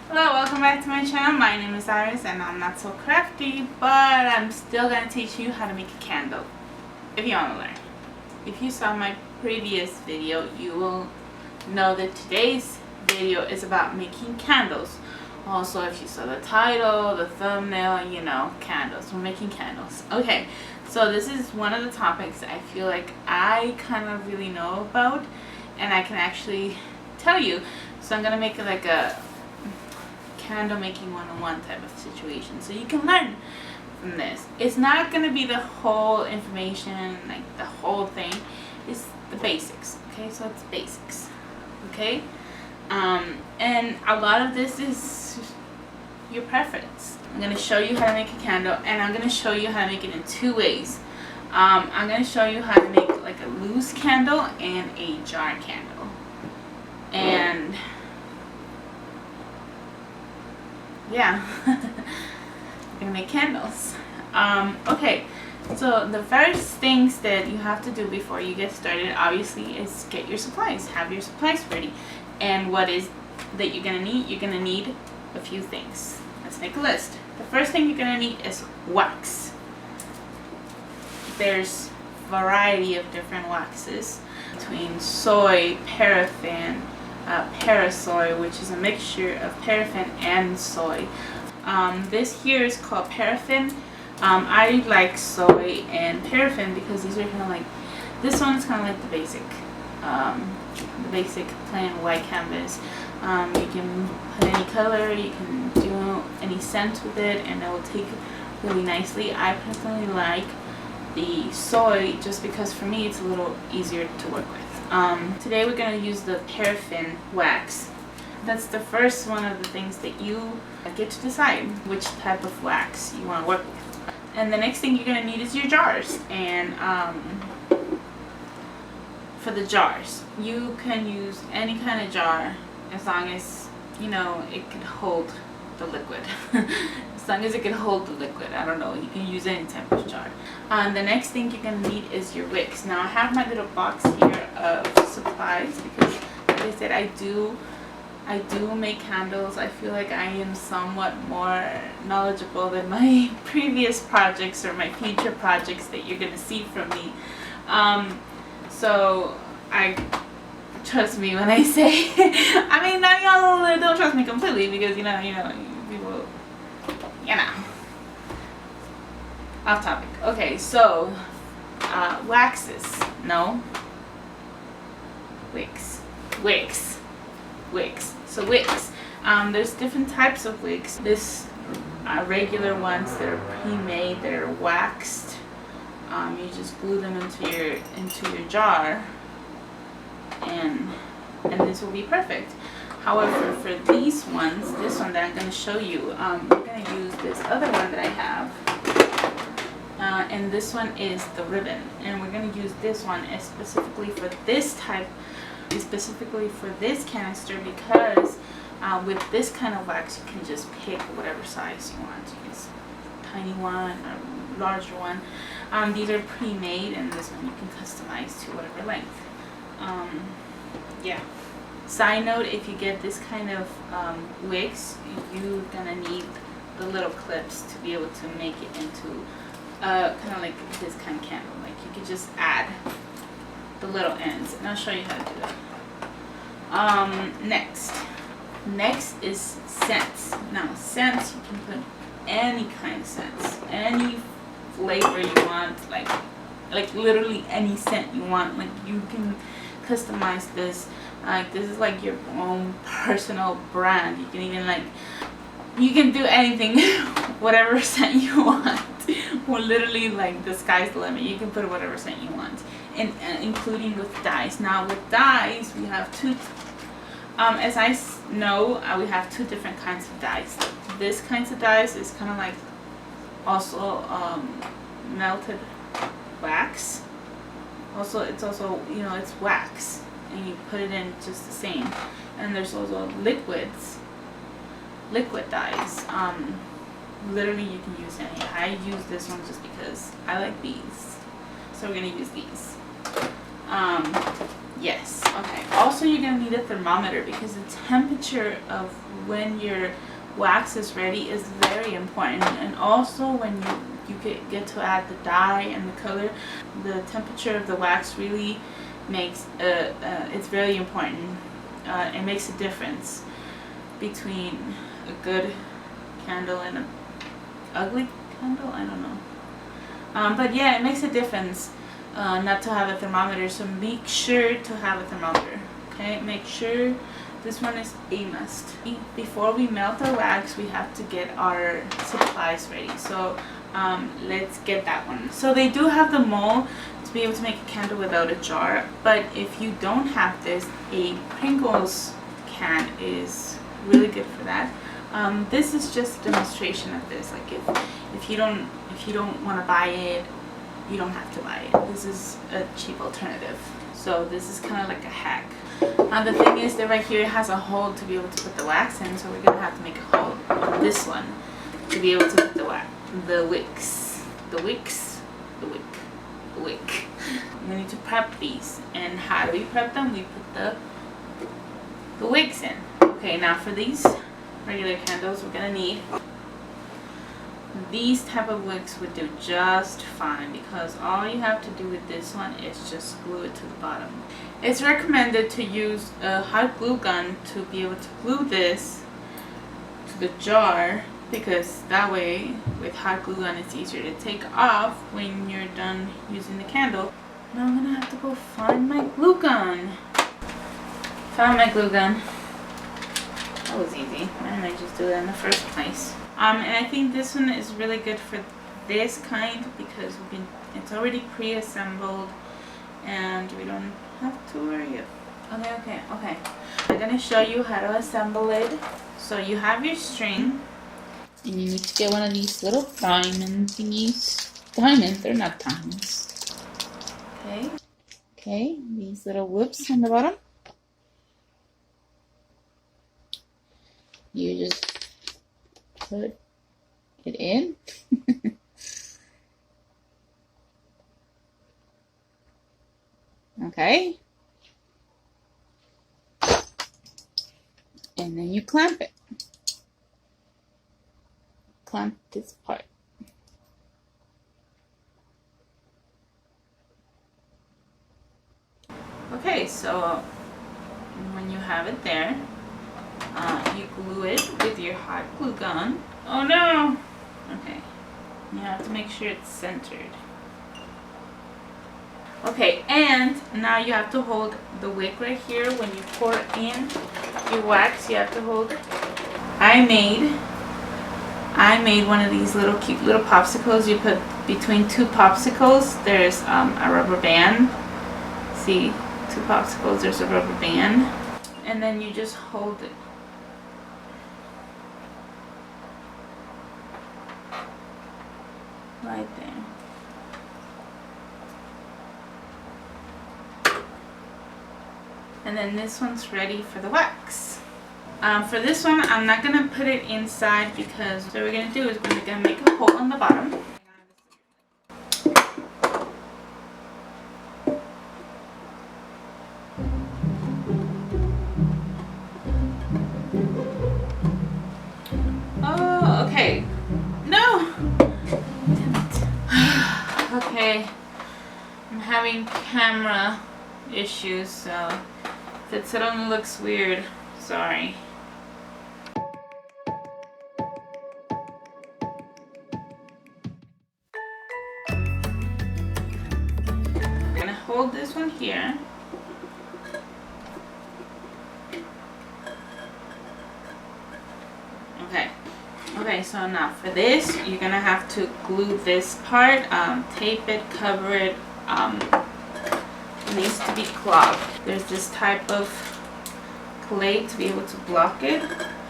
Hello, welcome back to my channel. My name is Iris and I'm not so crafty, but I'm still going to teach you how to make a candle if you want to learn. If you saw my previous video, you will know that today's video is about making candles. Also, if you saw the title, the thumbnail, you know, candles. We're making candles. Okay, so this is one of the topics I feel like I kind of really know about and I can actually tell you. So I'm going to make it like a candle making 101 type of situation, so you can learn from this. It's not going to be the whole information, like the whole thing. It's the basics. Okay, so it's basics. Okay, and a lot of this is your preference. I'm going to show you how to make a candle, and I'm going to show you how to make it in two ways. I'm going to show you how to make like a loose candle and a jar candle, and yeah, we're gonna make candles. Okay, so the first things that you have to do before you get started, obviously, is get your supplies. Have your supplies ready. And what is that you're gonna need? You're gonna need a few things. Let's make a list. The first thing you're gonna need is wax. There's a variety of different waxes between soy, paraffin, parasoy, which is a mixture of paraffin and soy. This here is called paraffin. I like soy and paraffin because these are kind of like, this one is kind of like the basic plain white canvas. You can put any color, you can do any scent with it, and it will take really nicely. I personally like the soy just because for me it's a little easier to work with. Today we're going to use the paraffin wax. That's the first one of the things that you get to decide which type of wax you want to work with. And the next thing you're going to need is your jars. And for the jars, you can use any kind of jar as long as, you know, it can hold the liquid. As long as it can hold the liquid, I don't know, you can use any type of jar. The next thing you're going to need is your wicks. Now I have my little box here of supplies because, like I said, I do make candles. I feel like I am somewhat more knowledgeable than my previous projects or my future projects that you're going to see from me. So I trust me when I say I mean, not y'all don't trust me completely because you know people, you know, off topic. Okay, so waxes, no, wigs. So wigs, there's different types of wigs. This regular ones that are pre-made, that are waxed. You just glue them into your jar, and this will be perfect. However, for these ones, this one that I'm going to show you, I'm going to use this other one that I have, and this one is the ribbon, and we're going to use this one specifically for this type, specifically for this canister, because with this kind of wax you can just pick whatever size you want. You can use a tiny one or larger one. These are pre-made, and this one you can customize to whatever length. Yeah. Side note, if you get this kind of wigs, you're gonna need the little clips to be able to make it into kind of like this kind of candle. Like you could just add the little ends, and I'll show you how to do that. Next is scents. Now scents, you can put any kind of scents, any flavor you want, like literally any scent you want. Like you can customize this. Like this is like your own personal brand. You can even you can do anything, whatever scent you want. Well, literally, like the sky's the limit. You can put whatever scent you want, and including with dyes. Now with dyes, we have two. As I know, we have two different kinds of dyes. This kinds of dyes is kind of like also melted wax. Also, it's also, you know, it's wax, and you put it in just the same. And there's also liquid dyes. Literally, you can use any. I use this one just because I like these, so we're gonna use these. Yes. Okay. Also, you're gonna need a thermometer because the temperature of when your wax is ready is very important. And also, when you get to add the dye and the color, the temperature of the wax really makes it's very important. It makes a difference between a good candle and an ugly candle. I don't know. But yeah, it makes a difference not to have a thermometer, so make sure to have a thermometer. Okay, make sure this one is a must. Before we melt our wax, we have to get our supplies ready. So let's get that one. So they do have the mold to be able to make a candle without a jar, but if you don't have this, a Pringles can is really good for that. This is just a demonstration of this. Like if you don't want to buy it, you don't have to buy it. This is a cheap alternative. So this is kind of like a hack. The thing is that right here it has a hole to be able to put the wax in, so we're gonna have to make a hole on this one to be able to put the wax, the wicks. We need to prep these, and how do we prep them? We put the wicks in. Okay, now for these regular candles, we're gonna need these type of wicks would do just fine, because all you have to do with this one is just glue it to the bottom. It's recommended to use a hot glue gun to be able to glue this to the jar, because that way with hot glue gun it's easier to take off when you're done using the candle. Now I'm gonna have to go find my glue gun. Found my glue gun. That was easy. Why didn't I just do that in the first place? And I think this one is really good for this kind because it's already pre-assembled and we don't have to worry. Okay. I'm gonna show you how to assemble it. So you have your string, and you need to get one of these little diamond thingies. Diamonds, they're not diamonds. Okay, these little whips on the bottom. You just put it in. Okay. And then you clamp it. Clamp this part. Okay, so when you have it there, you glue it with your hot glue gun. Oh no! Okay, you have to make sure it's centered. Okay, and now you have to hold the wick right here. When you pour in your wax, you have to hold it. I made one of these little cute little popsicles. You put between two popsicles, there's a rubber band. See, two popsicles, there's a rubber band. And then you just hold it. Right there. And then this one's ready for the wax. For this one, I'm not gonna put it inside because what we're gonna do is we're gonna make a hole on the bottom. Oh, okay. No! Damn it. Okay. I'm having camera issues, so if it suddenly looks weird, sorry. I'm gonna hold this one here. Okay, so now for this, you're gonna have to glue this part, tape it, cover it. It needs to be clogged. There's this type of clay to be able to block it.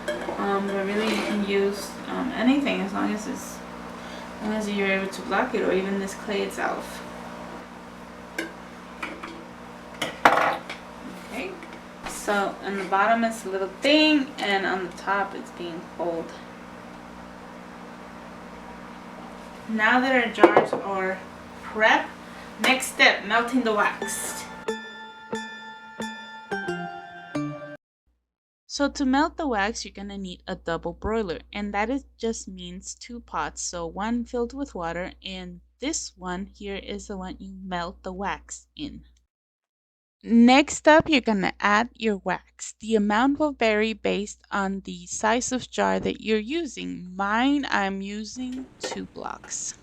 But really you can use anything as long as you're able to block it, or even this clay itself. Okay. So on the bottom it's a little thing, and on the top it's being pulled. Now that our jars are prepped, next step, melting the wax. So to melt the wax, you're going to need a double broiler, and that is just means two pots. So one filled with water, and this one here is the one you melt the wax in. Next up, you're going to add your wax. The amount will vary based on the size of jar that you're using. Mine, I'm using 2 blocks.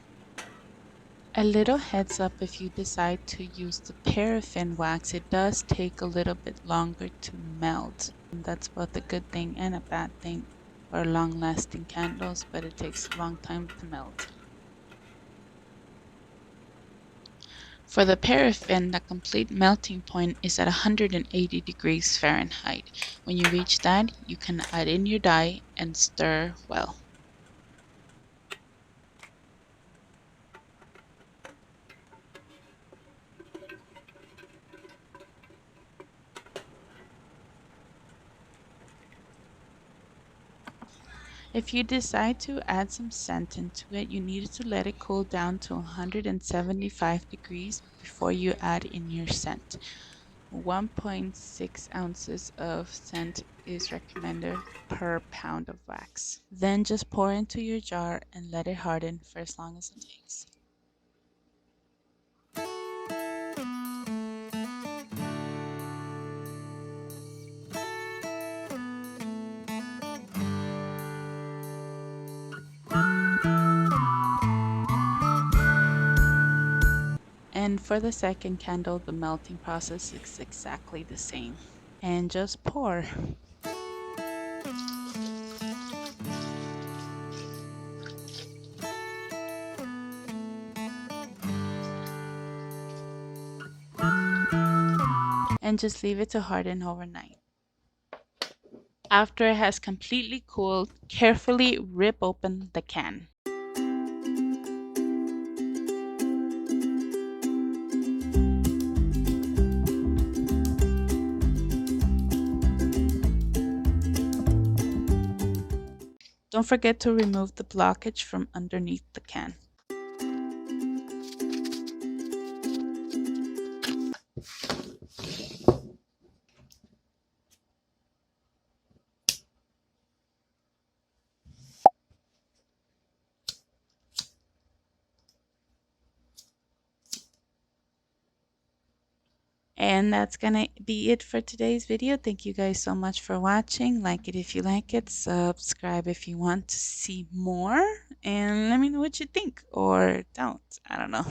A little heads up, if you decide to use the paraffin wax, it does take a little bit longer to melt. And that's both a good thing and a bad thing for long-lasting candles, but it takes a long time to melt. For the paraffin, the complete melting point is at 180 degrees Fahrenheit. When you reach that, you can add in your dye and stir well. If you decide to add some scent into it, you need to let it cool down to 175 degrees before you add in your scent. 1.6 ounces of scent is recommended per pound of wax. Then just pour into your jar and let it harden for as long as it takes. And for the second candle, the melting process is exactly the same. And just pour. And just leave it to harden overnight. After it has completely cooled, carefully rip open the can. Don't forget to remove the blockage from underneath the can. And that's gonna be it for today's video. Thank you guys so much for watching. Like it if you like it, subscribe if you want to see more, and let me know what you think, or don't. I don't know.